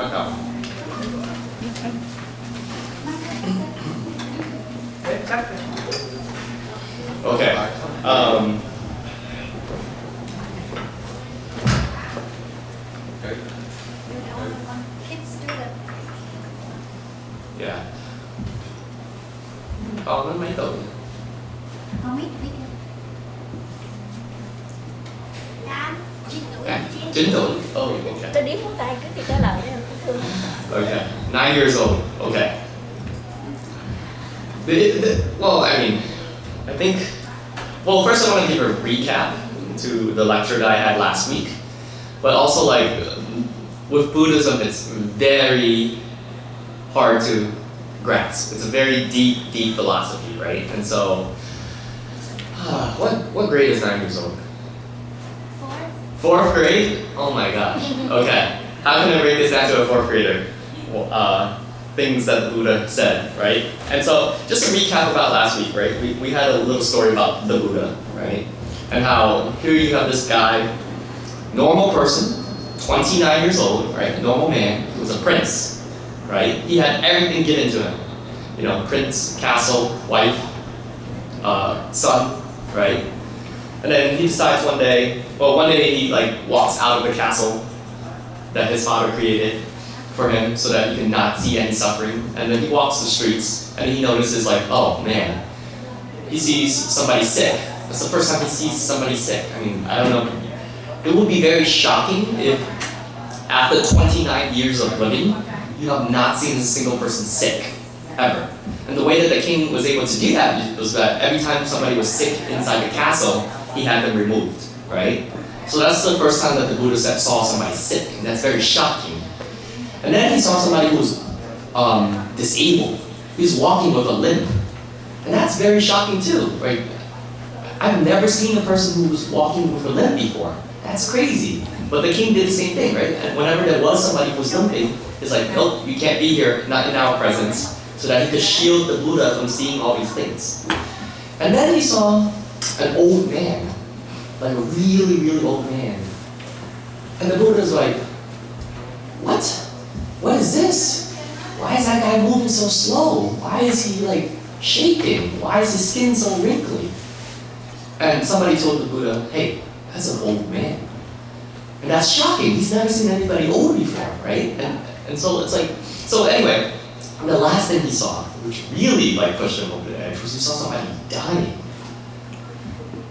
bắt đầu. Okay. Yeah. Con nó mấy tuổi? Không biết. 9 tuổi. Oh, okay. Tôi điếm ngón tay cứ thì trả lời đó, thương. Okay. 9 years old. Okay. Well, I mean, I think. Well, first I want to give a recap to the lecture that I had last week, but also like with Buddhism, it's very hard to grasp. It's a very deep philosophy, right? And so, what grade is 9 years old? Fourth grade? Oh my gosh. Okay. How can I break this down to a fourth grader? Things that the Buddha said, right? And so, just to recap about last week, right? We had a little story about the Buddha, right? And how here you have this guy, normal person, 29 years old, right? Normal man, who was a prince, right? He had everything given to him. You know, prince, castle, wife, son, right? And then he decides one day he like walks out of the castle that his father created for him so that he can not see any suffering. And then he walks the streets and he notices like, oh man, he sees somebody sick. That's the first time he sees somebody sick. I mean, I don't know. It would be very shocking if after 29 years of living, you have not seen a single person sick, ever. And the way that the king was able to do that was that every time somebody was sick inside the castle, he had them removed, right? So that's the first time that the Buddha saw somebody sick, and that's very shocking. And then he saw somebody who was disabled. He was walking with a limp. And that's very shocking too, right? I've never seen a person who was walking with a limp before. That's crazy. But the king did the same thing, right? And whenever there was somebody who was limping, he's like, nope, you can't be here, not in our presence, so that he could shield the Buddha from seeing all these things. And then he saw an old man, like a really old man. And the Buddha's like, what? What is this? Why is that guy moving so slow? Why is he like shaking? Why is his skin so wrinkly? And somebody told the Buddha, hey, that's an old man. And that's shocking. He's never seen anybody old before, right? And so it's like, so anyway, the last thing he saw, which really like pushed him over the edge, was he saw somebody dying.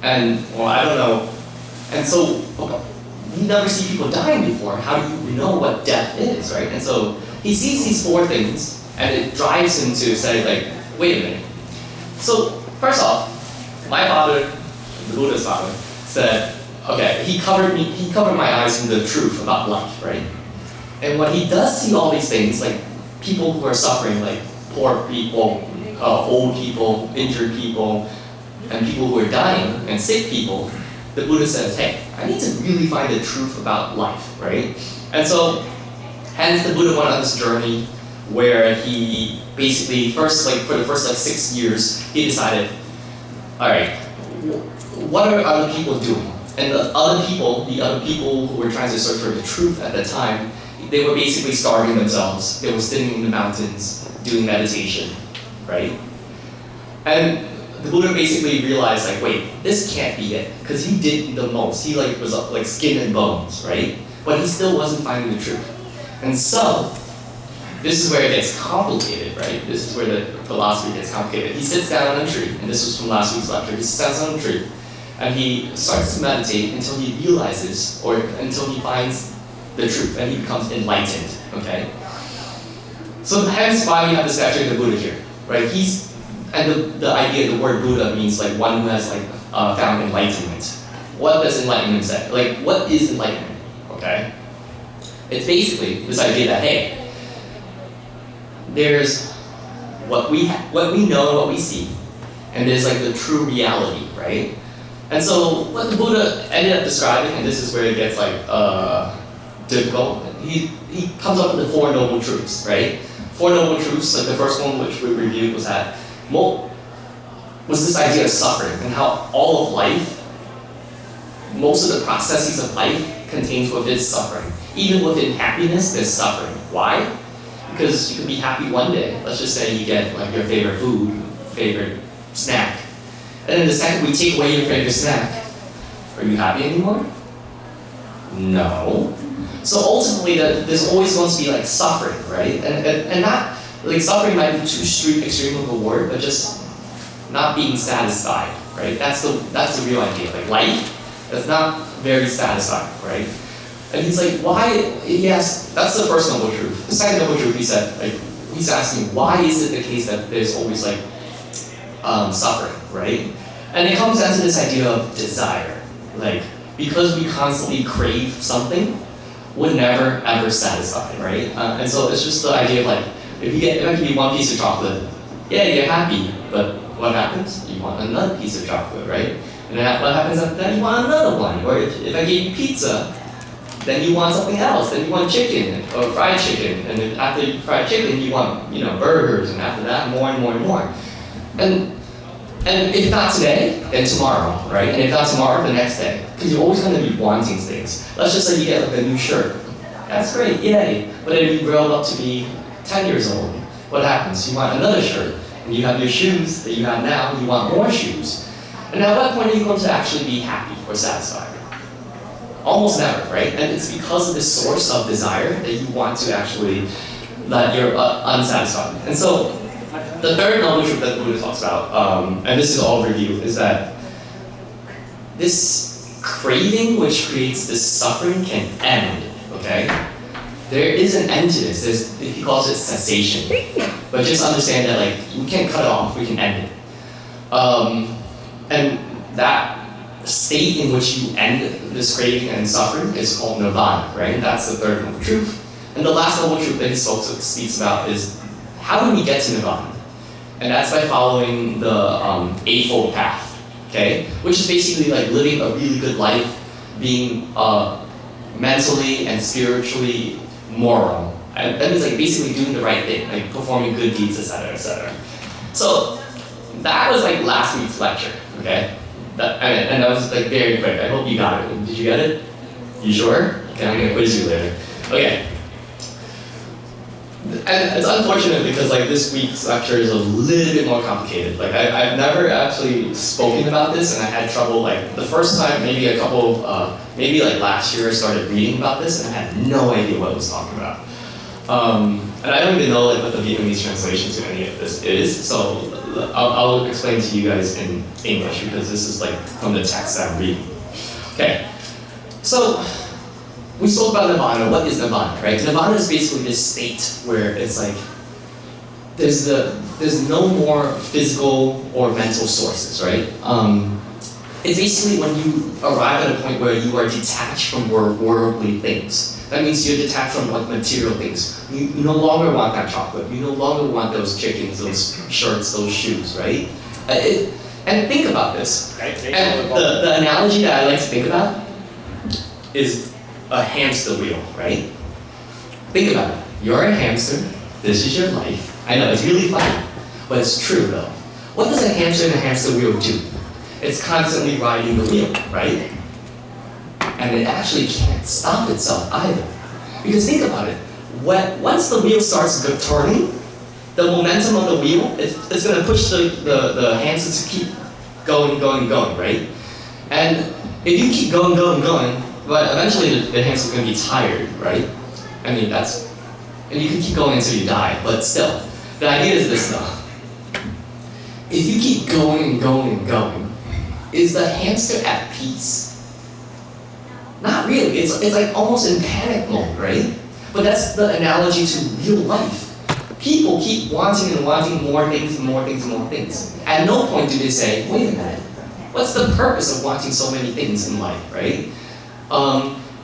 And, well, I don't know. And so, you never see people dying before. How do you know what death is, right? And so, he sees these four things, and it drives him to say, like, wait a minute. So, first off, my father, the Buddha's father, said, okay, he covered my eyes from the truth about life, right? And when he does see all these things, like people who are suffering, like poor people, old people, injured people, and people who are dying, and sick people, the Buddha says, hey, I need to really find the truth about life, right? And so, hence the Buddha went on this journey where he basically, for the first 6 years, he decided, all right, what are other people doing? And the other people who were trying to search for the truth at the time, they were basically starving themselves. They were sitting in the mountains doing meditation, right? And the Buddha basically realized, like, wait, this can't be it, because he did the most. He was like skin and bones, right? But he still wasn't finding the truth. And so, this is where it gets complicated, right? This is where the philosophy gets complicated. He sits down on a tree, and this was from last week's lecture. He sits down on a tree, and he starts to meditate until he realizes, or until he finds the truth, and he becomes enlightened, okay? So hence why we have the statue of the Buddha here, right? And the idea, the word Buddha means like one who has found enlightenment. What does enlightenment say? Like, what is enlightenment, okay? It's basically this idea that, hey, there's what we know and what we see, and there's like the true reality, right? And so what the Buddha ended up describing, and this is where it gets like difficult, he comes up with the Four Noble Truths, right? Four Noble Truths, like the first one which we reviewed was this idea of suffering, and how all of life, most of the processes of life contains with its suffering. even within happiness, there's suffering. Why? Because you could be happy one day. Let's just say you get like your favorite food, favorite snack. And then the second we take away your favorite snack, are you happy anymore? No. So ultimately, there's always going to be like suffering, right? And not, like suffering might be too extreme of a word, but just not being satisfied, right? That's the real idea. Like life, that's not very satisfying, right? And he's like, why? Yes, that's the first noble truth. The second noble truth, he said, like, he's asking, why is it the case that there's always like suffering, right? And it comes down to this idea of desire. Like, because we constantly crave something, we're never ever satisfied, right? And so it's just the idea of like, if I give you one piece of chocolate, yeah, you're happy, but what happens? You want another piece of chocolate, right? And then what happens after that? You want another one. Or if I gave you pizza, then you want something else. Then you want chicken or fried chicken, and then after you fried chicken, you want burgers, and after that, more and more and more. And if not today, then tomorrow, right? And if not tomorrow, the next day, because you're always going to be wanting things. Let's just say you get like a new shirt. That's great, yay! But then you grow up to be 10 years old. What happens? You want another shirt, and you have your shoes that you have now. You want more shoes. And at what point are you going to actually be happy or satisfied? Almost never, right? And it's because of this source of desire that you want to actually, that you're unsatisfied. And so, the third noble truth that Buddha talks about, and this is all review, is that this craving which creates this suffering can end, okay? There is an end to this. He calls it cessation. But just understand that like we can't cut it off, we can end it. And that state in which you end this craving and suffering is called nirvana, right? That's the third noble truth. And the last noble truth that he speaks about is how do we get to nirvana? And that's by following the Eightfold Path, okay? Which is basically like living a really good life, being mentally and spiritually moral. And that means like basically doing the right thing, like performing good deeds, etc., etc. So that was like last week's lecture, okay? And that was like very quick. I hope you got it. Did you get it? You sure? Okay, I'm gonna quiz you later. Okay. And it's unfortunate because like this week's lecture is a little bit more complicated. Like I've never actually spoken about this, and I had trouble like the first time, maybe a couple of, maybe like last year I started reading about this, and I had no idea what it was talking about. And I don't even know like what the Vietnamese translation to any of this is, so I'll explain to you guys in English because this is like from the text that I'm reading. Okay, so we spoke about nirvana. What is nirvana, right? Nirvana is basically this state where it's like there's no more physical or mental sources, right? It's basically when you arrive at a point where you are detached from worldly things. That means you're detached from like material things. You no longer want that chocolate. You no longer want those chickens, those shirts, those shoes, right? And think about this. And the analogy that I like to think about is a hamster wheel, right? Think about it. You're a hamster. This is your life. I know, it's really funny, but it's true though. What does a hamster in a hamster wheel do? It's constantly riding the wheel, right? And it actually can't stop itself either. Because think about it. Once the wheel starts turning, the momentum of the wheel is going to push the hamster to keep going, right? And if you keep going, but eventually the hamster's going to be tired, right? I mean, and you can keep going until you die, but still. The idea is this though. If you keep going, is the hamster at peace? Not really. It's like almost in panic mode, right? But that's the analogy to real life. People keep wanting and wanting more things and more things and more things. At no point do they say, wait a minute, what's the purpose of wanting so many things in life, right?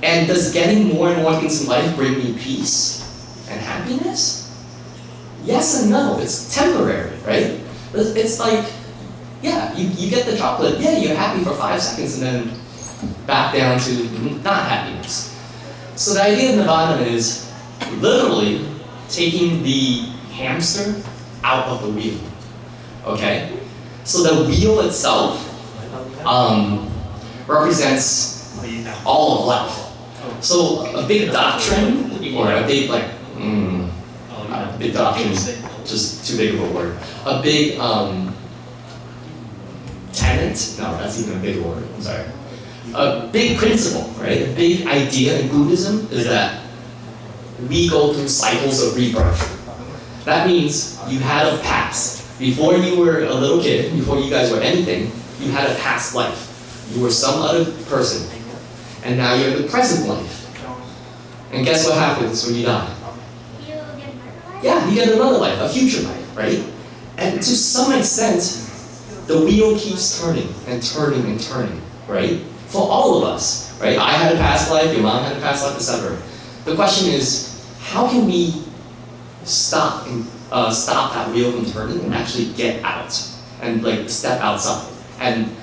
And does getting more and more things in life bring me peace and happiness? Yes and no. It's temporary, right? It's like, yeah, you get the chocolate, yeah, you're happy for 5 seconds and then back down to not happiness. So the idea of nirvana is literally taking the hamster out of the wheel, okay? So the wheel itself represents all of life. So a big doctrine, or a big like, big doctrine is just too big of a word. A big tenet, no, that's even a big word, I'm sorry. A big principle, right? A big idea in Buddhism is that we go through cycles of rebirth. That means you had a past. Before you were a little kid, before you guys were anything, you had a past life. You were some other person. And now you're in the present life. And guess what happens when you die? Yeah, you get another life, a future life, right? And to some extent, the wheel keeps turning and turning and turning, right? For all of us, right? I had a past life, your mom had a past life, etc. The question is, how can we stop that wheel from turning and actually get out and like step outside? And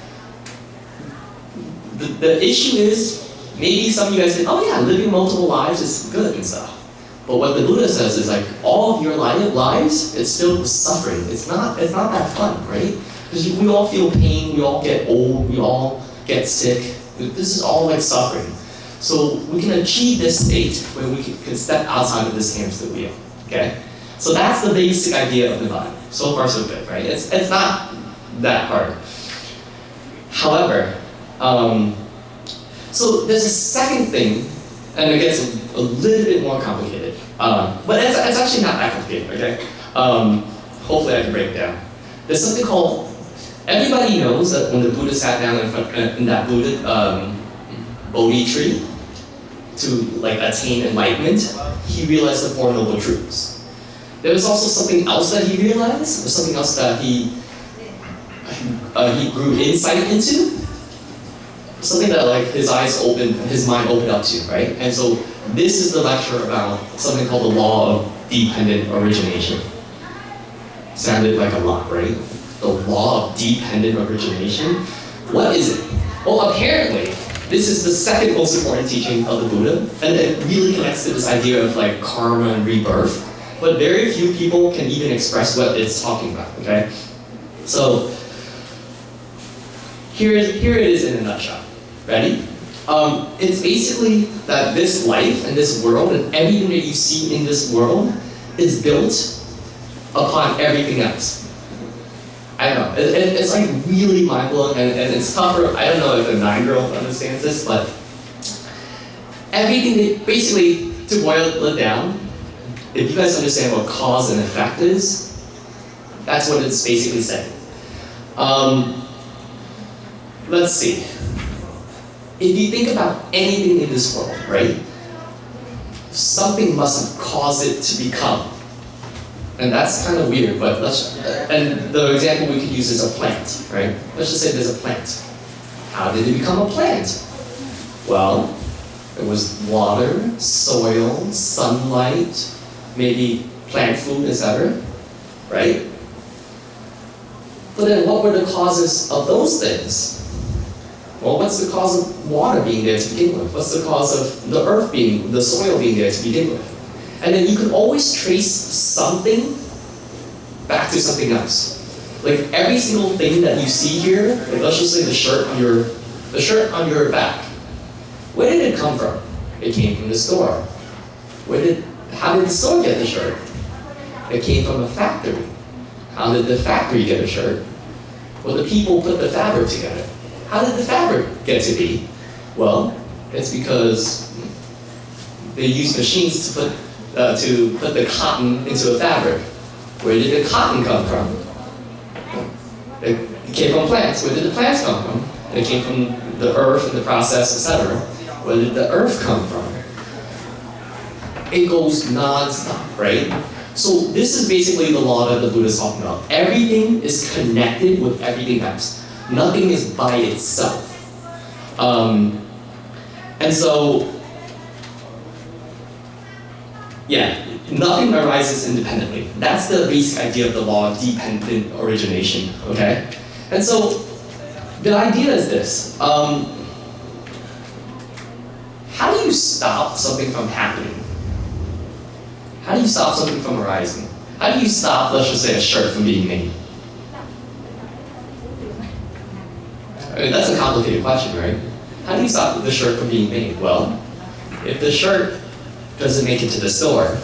the issue is, maybe some of you guys say, oh yeah, living multiple lives is good and stuff. But what the Buddha says is like, all of your lives, it's still suffering. It's not that fun, right? Because we all feel pain, we all get old, we all get sick. This is all like suffering. So we can achieve this state where we can step outside of this hamster wheel, okay? So that's the basic idea of Nirvana. So far so good, right? It's not that hard. However, so there's a second thing, and it gets a little bit more complicated. But it's actually not that complicated, okay? Hopefully I can break it down. There's something called, everybody knows that when the Buddha sat down in that Buddha Bodhi tree to like attain enlightenment, he realized the Four Noble Truths. There was also something else that he realized, or something else that he grew insight into. Something that like his mind opened up to, right? And so this is the lecture about something called the law of dependent origination. Sounded like a lot, right? The law of dependent origination. What is it? Well, apparently, this is the second most important teaching of the Buddha, and it really connects to this idea of like karma and rebirth. But very few people can even express what it's talking about, okay? So, here it is in a nutshell. Ready? It's basically that this life and this world and everything that you see in this world is built upon everything else. I don't know, it's like really mind-blowing and it's tougher. I don't know if a 9-year-old understands this, but everything, basically, to boil it down, if you guys understand what cause and effect is, that's what it's basically saying. Let's see. If you think about anything in this world, right? Something must have caused it to become. And that's kind of weird, but and the example we could use is a plant, right? Let's just say there's a plant. How did it become a plant? Well, it was water, soil, sunlight, maybe plant food, etc., right? But then what were the causes of those things? Well, what's the cause of water being there to begin with? What's the cause of the earth the soil being there to begin with? And then you can always trace something back to something else. Like every single thing that you see here, like let's just say the shirt on your back. Where did it come from? It came from the store. How did the store get the shirt? It came from a factory. How did the factory get a shirt? Well, the people put the fabric together. How did the fabric get to be? Well, it's because they used machines to put the cotton into a fabric. Where did the cotton come from? It came from plants. Where did the plants come from? It came from the earth and the process, etc. Where did the earth come from? It goes non-stop, right? So this is basically the law that the Buddha is talking about. Everything is connected with everything else. Nothing is by itself. And so, yeah, nothing arises independently. That's the basic idea of the law of dependent origination, okay? And so, the idea is this. How do you stop something from happening? How do you stop something from arising? How do you stop, let's just say, a shirt from being made? I mean, that's a complicated question, right? How do you stop the shirt from being made? Well, if the shirt doesn't make it to the store,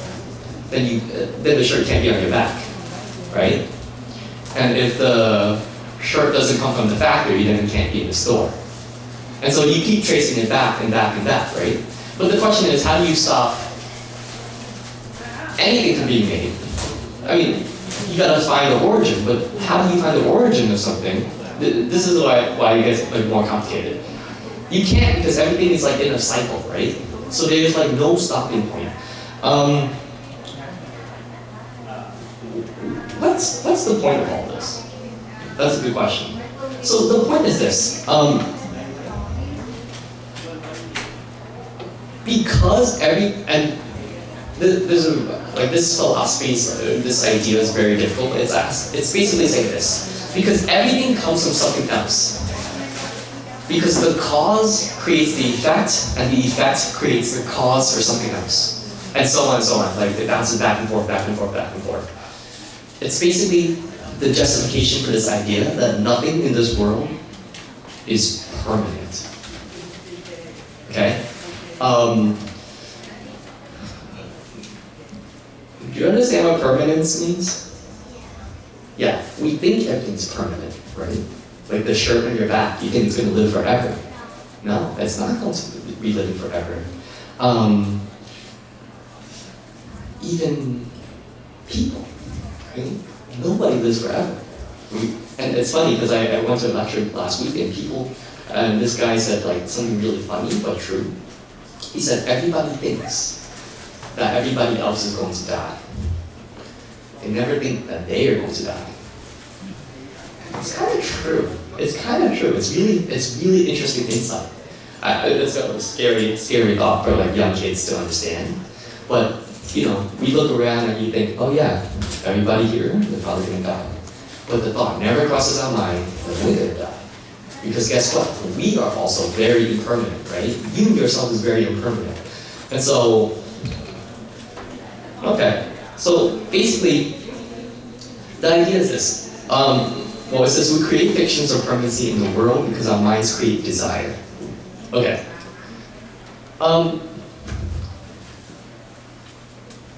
then the shirt can't be on your back, right? And if the shirt doesn't come from the factory, then it can't be in the store. And so you keep tracing it back and back and back, right? But the question is, how do you stop anything from being made? I mean, you gotta find the origin, but how do you find the origin of something? This is why it gets like more complicated. You can't, because everything is like in a cycle, right? So there's like no stopping point. What's the point of all this? That's a good question. So the point is this. Because there's this philosophy, this idea is very difficult. It's basically saying this: because everything comes from something else. Because the cause creates the effect, and the effect creates the cause for something else, and so on and so on. Like it bounces back and forth, back and forth, back and forth. It's basically the justification for this idea that nothing in this world is permanent. Okay? Do you understand what permanence means? Yeah, we think everything's permanent, right? Like the shirt on your back, you think it's going to live forever. No, it's not going to be living forever. Even people, right? Nobody lives forever. And it's funny because I went to a lecture last week and this guy said like something really funny but true. He said everybody thinks that everybody else is going to die. They never think that they are going to die. It's kind of true. It's kind of true. It's really interesting insight. It's a scary thought for like young kids to understand. But you know, we look around and you think, oh yeah, everybody here, they're probably going to die. But the thought never crosses our mind that we're going to die. Because guess what? We are also very impermanent, right? You yourself is very impermanent. And so, okay. So basically, the idea is this. Well, it says we create fictions of permanency in the world because our minds create desire. Okay.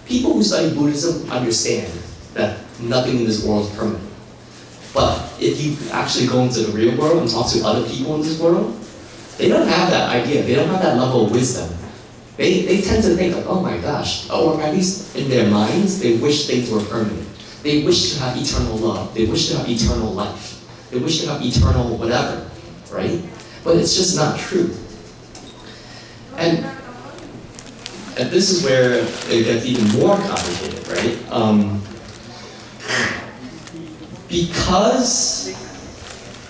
People who study Buddhism understand that nothing in this world is permanent. But if you actually go into the real world and talk to other people in this world, they don't have that idea. They don't have that level of wisdom. They tend to think like, oh my gosh, or at least in their minds, they wish things were permanent. They wish to have eternal love. They wish to have eternal life. They wish to have eternal whatever, right? But it's just not true. And this is where it gets even more complicated, right? Because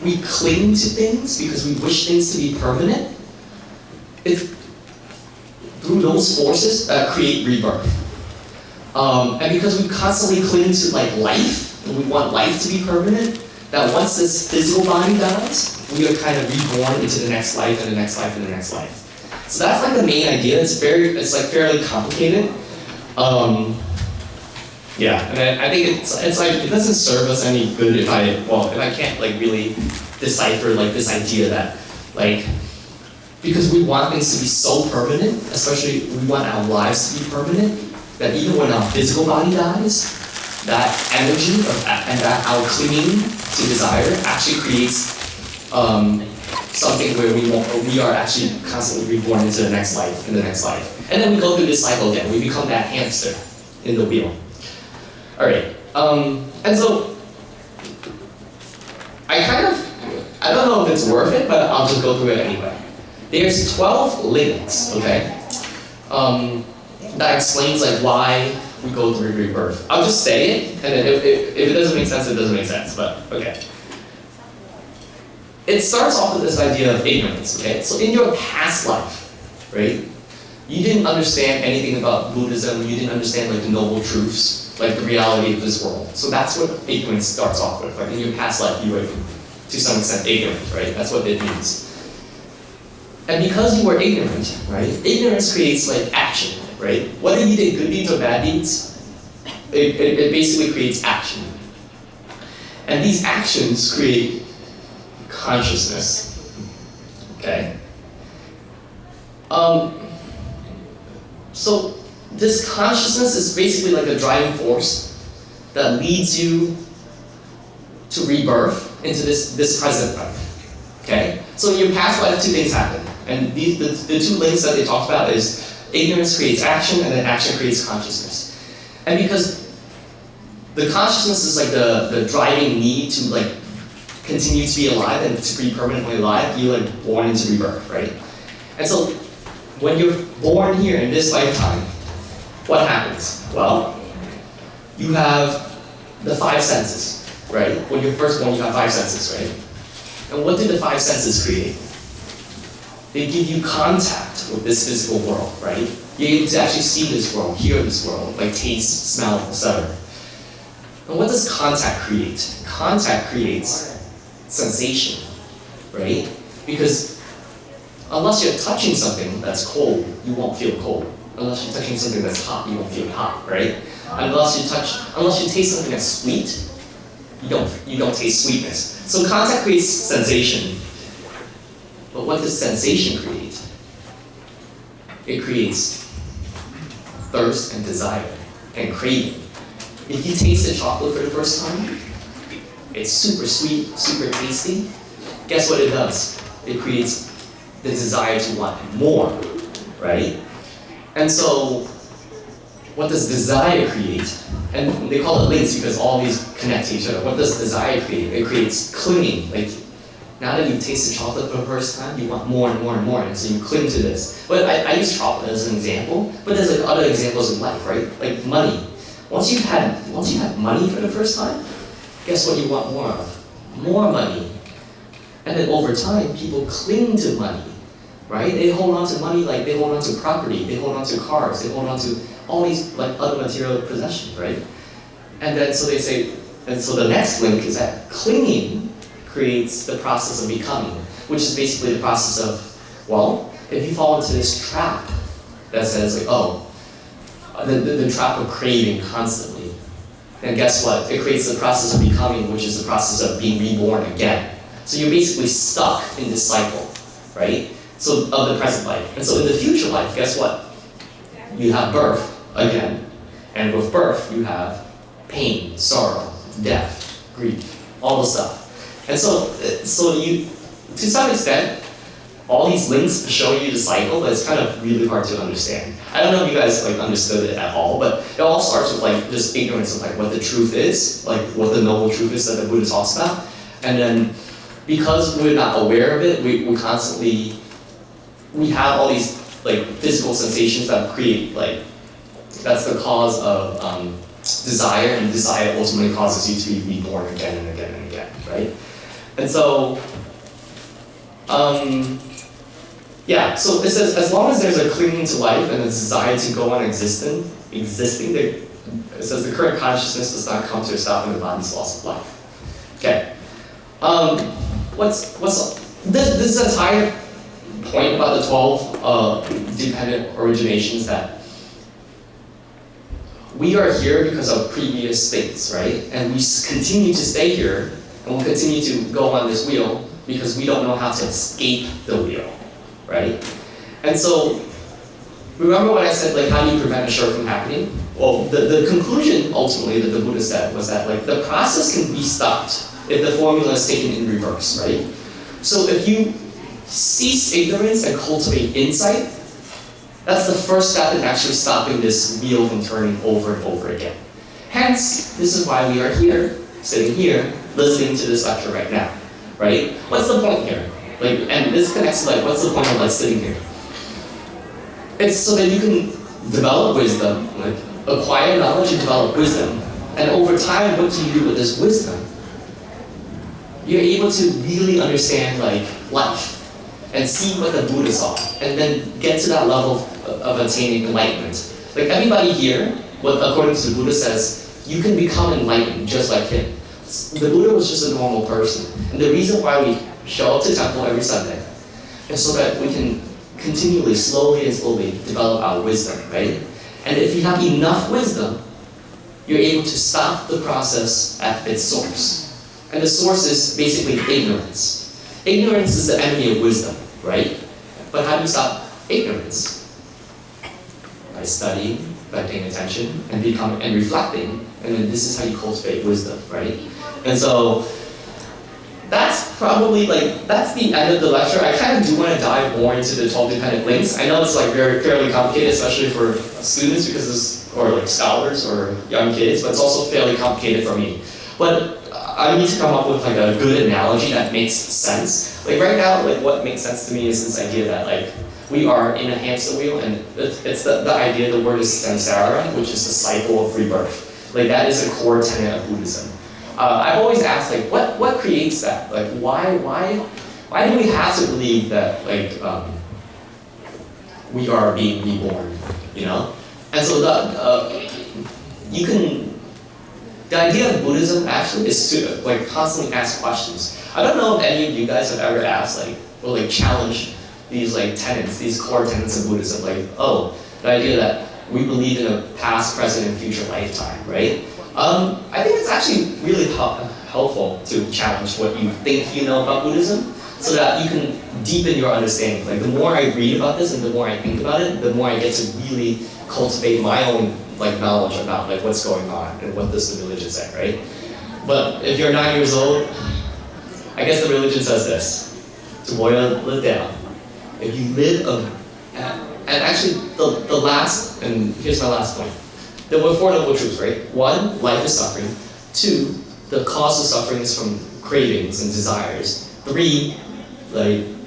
we cling to things, because we wish things to be permanent, through those forces that create rebirth. And because we constantly cling to like life, and we want life to be permanent, that once this physical body dies, we are kind of reborn into the next life and the next life and the next life. So that's like the main idea. It's like fairly complicated. Yeah, and I think it's like it doesn't serve us any good if I can't like really decipher like this idea that like because we want things to be so permanent, especially we want our lives to be permanent, that even when our physical body dies, that energy and that our clinging to desire actually creates something where we are actually constantly reborn into the next life and the next life, and then we go through this cycle again. We become that hamster in the wheel. All right, and so I don't know if it's worth it, but I'll just go through it anyway. There's 12 links, okay, that explains like why we go through rebirth. I'll just say it, and then if it doesn't make sense, it doesn't make sense, but okay. It starts off with this idea of ignorance, okay? So in your past life, right, you didn't understand anything about Buddhism, you didn't understand like the noble truths, like the reality of this world. So that's what ignorance starts off with. Like in your past life, you were to some extent ignorant, right? That's what it means. And because you were ignorant, right, ignorance creates like action, right? Whether you did good deeds or bad deeds, it basically creates action. And these actions create consciousness, okay? So this consciousness is basically like a driving force that leads you to rebirth into this present life. Okay? So in your past life, two things happen. And the two links that they talked about is ignorance creates action, and then action creates consciousness. And because the consciousness is like the driving need to like continue to be alive and to be permanently alive, you're like born into rebirth, right? And so when you're born here in this lifetime, what happens? Well, you have the five senses, right? When you're first born, you have five senses, right? And what do the five senses create? They give you contact with this physical world, right? You're able to actually see this world, hear this world, like taste, smell, etc. And what does contact create? Contact creates sensation, right? Because unless you're touching something that's cold, you won't feel cold. Unless you're touching something that's hot, you won't feel hot, right? Unless you taste something that's sweet, you don't taste sweetness. So contact creates sensation. But what does sensation create? It creates thirst and desire and craving. If you taste a chocolate for the first time, it's super sweet, super tasty. Guess what it does? It creates the desire to want more, right? And so, what does desire create? And they call it links because all these connect to each other. What does desire create? It creates clinging. Like, now that you've tasted chocolate for the first time, you want more and more and more, and so you cling to this. But I use chocolate as an example, but there's like other examples in life, right? Like money. Once you've had money for the first time, guess what you want more of? More money. And then over time, people cling to money, right? They hold on to money like they hold on to property, they hold on to cars, they hold on to all these like other material possessions, right? And then so they say, and so the next link is that clinging creates the process of becoming, which is basically the process of, well, if you fall into this trap that says like, oh, the trap of craving constantly, then guess what? It creates the process of becoming, which is the process of being reborn again. So you're basically stuck in this cycle, right? So of the present life. And so in the future life, guess what? You have birth again, and with birth you have pain, sorrow, death, grief, all the stuff. And so you, to some extent, all these links show you the cycle, but it's kind of really hard to understand. I don't know if you guys like understood it at all, but it all starts with like just ignorance of like what the truth is, like what the noble truth is that the Buddha talks about. And then because we're not aware of it, we have all these like physical sensations that create like, that's the cause of desire, and desire ultimately causes you to be reborn again and again and again, right? And so, yeah, so it says, as long as there's a clinging to life and a desire to go on existing, it says the current consciousness does not come to a stop in the body's loss of life. Okay. This entire point about the 12 dependent originations, that we are here because of previous things, right? And we continue to stay here, and we'll continue to go on this wheel because we don't know how to escape the wheel, right? And so, remember what I said, like, how do you prevent a short from happening? Well, the conclusion, ultimately, that the Buddha said was that, like, the process can be stopped if the formula is taken in reverse, right? So if you cease ignorance and cultivate insight, that's the first step in actually stopping this wheel from turning over and over again. Hence, this is why we are here, sitting here, listening to this lecture right now, right? What's the point here? Like, and this connects to like, what's the point of like sitting here? It's so that you can develop wisdom, like acquire knowledge and develop wisdom. And over time, what do you do with this wisdom? You're able to really understand like life and see what the Buddha saw, and then get to that level of attaining enlightenment. Like everybody here, according to the Buddha says, you can become enlightened just like him. The Buddha was just a normal person. And the reason why we show up to temple every Sunday is so that we can continually, slowly and slowly develop our wisdom, right? And if you have enough wisdom, you're able to stop the process at its source. And the source is basically ignorance. Ignorance is the enemy of wisdom, right? But how do you stop ignorance? by studying, by paying attention, and reflecting, and then this is how you cultivate wisdom, right? And so that's probably that's the end of the lecture. I kind of do want to dive more into the 12 dependent links. I know it's fairly complicated, especially for students or scholars or young kids, but it's also fairly complicated for me. But I need to come up with a good analogy that makes sense. Right now, what makes sense to me is this idea that we are in a hamster wheel, and it's the idea, the word is samsara, which is the cycle of rebirth. That is a core tenet of Buddhism. I've always asked, what creates that? Why do we have to believe that we are being reborn? You know? And so the idea of Buddhism actually is to constantly ask questions. I don't know if any of you guys have ever asked or challenged these tenets, these core tenets of Buddhism. The idea that we believe in a past, present, and future lifetime, right? I think it's actually really helpful to challenge what you think you know about Buddhism, so that you can deepen your understanding. The more I read about this and the more I think about it, the more I get to really cultivate my own knowledge about what's going on and what does the religion say, right? But if you're 9 years old, I guess the religion says this: to boil it down, if you live and actually the last, and here's my last point. There were 4 noble truths, right? 1, life is suffering. 2, the cause of suffering is from cravings and desires. 3,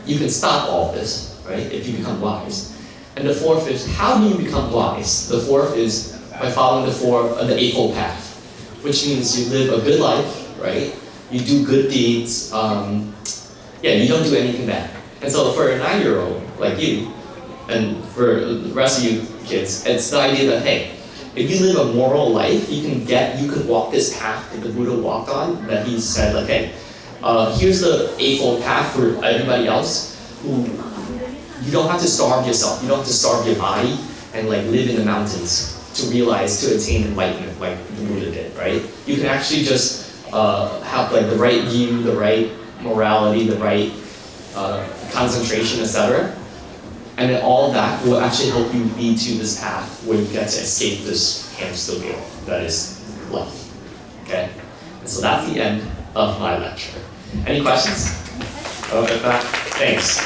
you can stop all this, right? If you become wise. And the 4th is, how do you become wise? The 4th is by following the Eightfold Path, which means you live a good life, right? You do good deeds. You don't do anything bad. And so for a 9-year-old like you, and for the rest of you kids, it's the idea that, hey, if you live a moral life, you could walk this path that the Buddha walked on, that he said, hey, here's the Eightfold Path for everybody else who you don't have to starve yourself, you don't have to starve your body and live in the mountains to attain enlightenment like the Buddha did, right? You can actually just have the right view, the right morality, the right concentration, etc. And then all that will actually help you lead to this path where you get to escape this hamster wheel that is life. Okay? And so that's the end of my lecture. Any questions? Oh, if not, thanks.